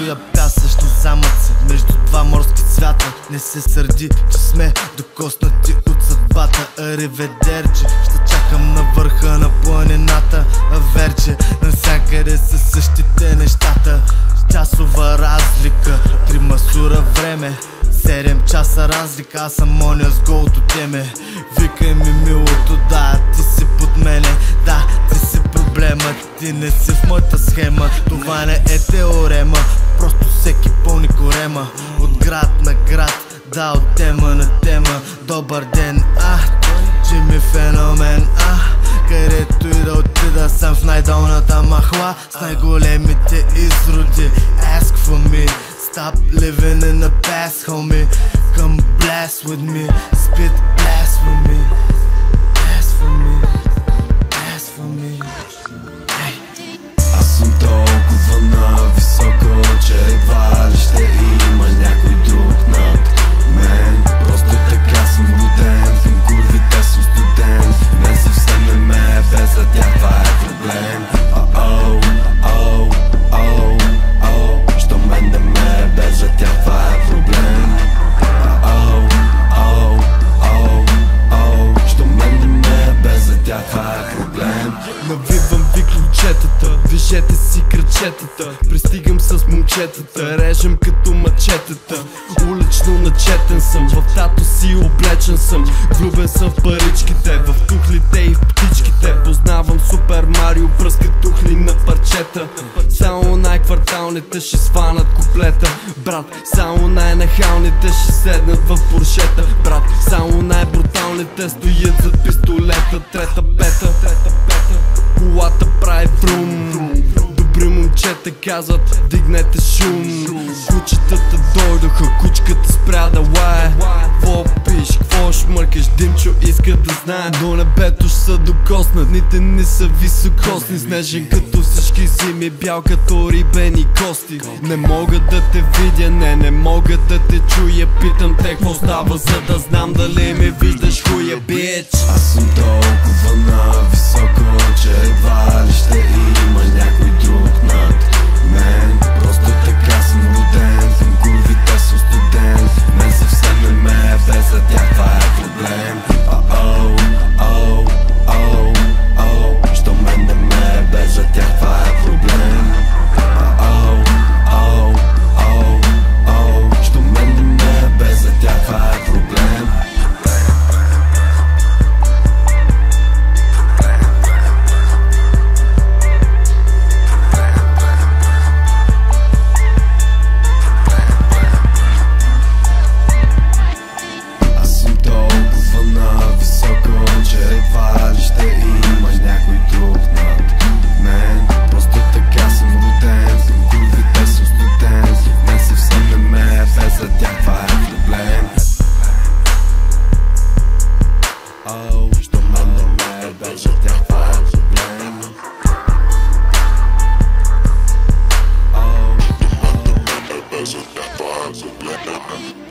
Някоя пясъчно замъци между два морски цвята. Не се сърди, че сме докоснати от съдбата. Ариведерче, ще чакам на върха на планината. А верче, навсякъде са същите нещата. Часова разлика, 3 масура време, 7 часа разлика, аз съм оня с голото теме. Викай ми милото, да, ти си под мене, да, ти си проблема, ти не си в моята схема. Това не е теорема, просто всеки пълни корема. От град на град, да, от тема на тема. Добър ден, Джими феномен, където и да отида, съм в най-долната махла с най-големите изроди. Ask for me, stop living in the past, homie. Come blast with me, spit blast for me. Blast for me, blast for me. Hey. Аз съм толкова нависоко, че едва ли ще има някой друг над мен. Просто така съм роден, към курвите съм студент. Не съвсем не ме е без за тях, това е проблем. Що мен не ме е без за тях, това е проблем. Що мен не ме е без за тях, това е проблем. Навивам ви ключетата, движете си крачетата. Пристигам с момчетата, режем като мачетата. Улично начетен съм, в тато си облечен съм. Влюбен съм в паричките, в тухлите и в птичките. Познавам Супер Марио, пръскат тухли на парчета. Само най-кварталните ще сванат куплета. Брат, само най-нахалните ще седнат в поршета. Брат, само най-бруталните стоят зад пистолета. Трета пета, колата прави врум. Добри момчета казват, дигнете шум. Кучетата дойдоха, кучката спря да лае. Кво пиш, кво шмъркаш, Димчо иска да знае. До небето ще са докоснат, дните ни са високосни. Снежен като всички зими, бял като рибени кости. Не мога да те видя, не мога да те чуя. Питам те какво става, за да знам дали ме виждаш хуя, бич. Аз съм толкова нависоко, че едва ли ще има някой друг над мен. Просто така съм роден, към курвите съм студент. Не съвсем не ме е без за тях, това е проблем. Що мен не ме е без за тях, това е проблем. Що мен не ме е без за тях, това е проблем. Едва ли ще има някой друг над мен. Просто така съм роден, към курвите съм студент. Не съвсем не ме е без за тях, това е проблем. Що мен не ме е без за тях, това е проблем. Що мен не ме е без за тях, това е проблем.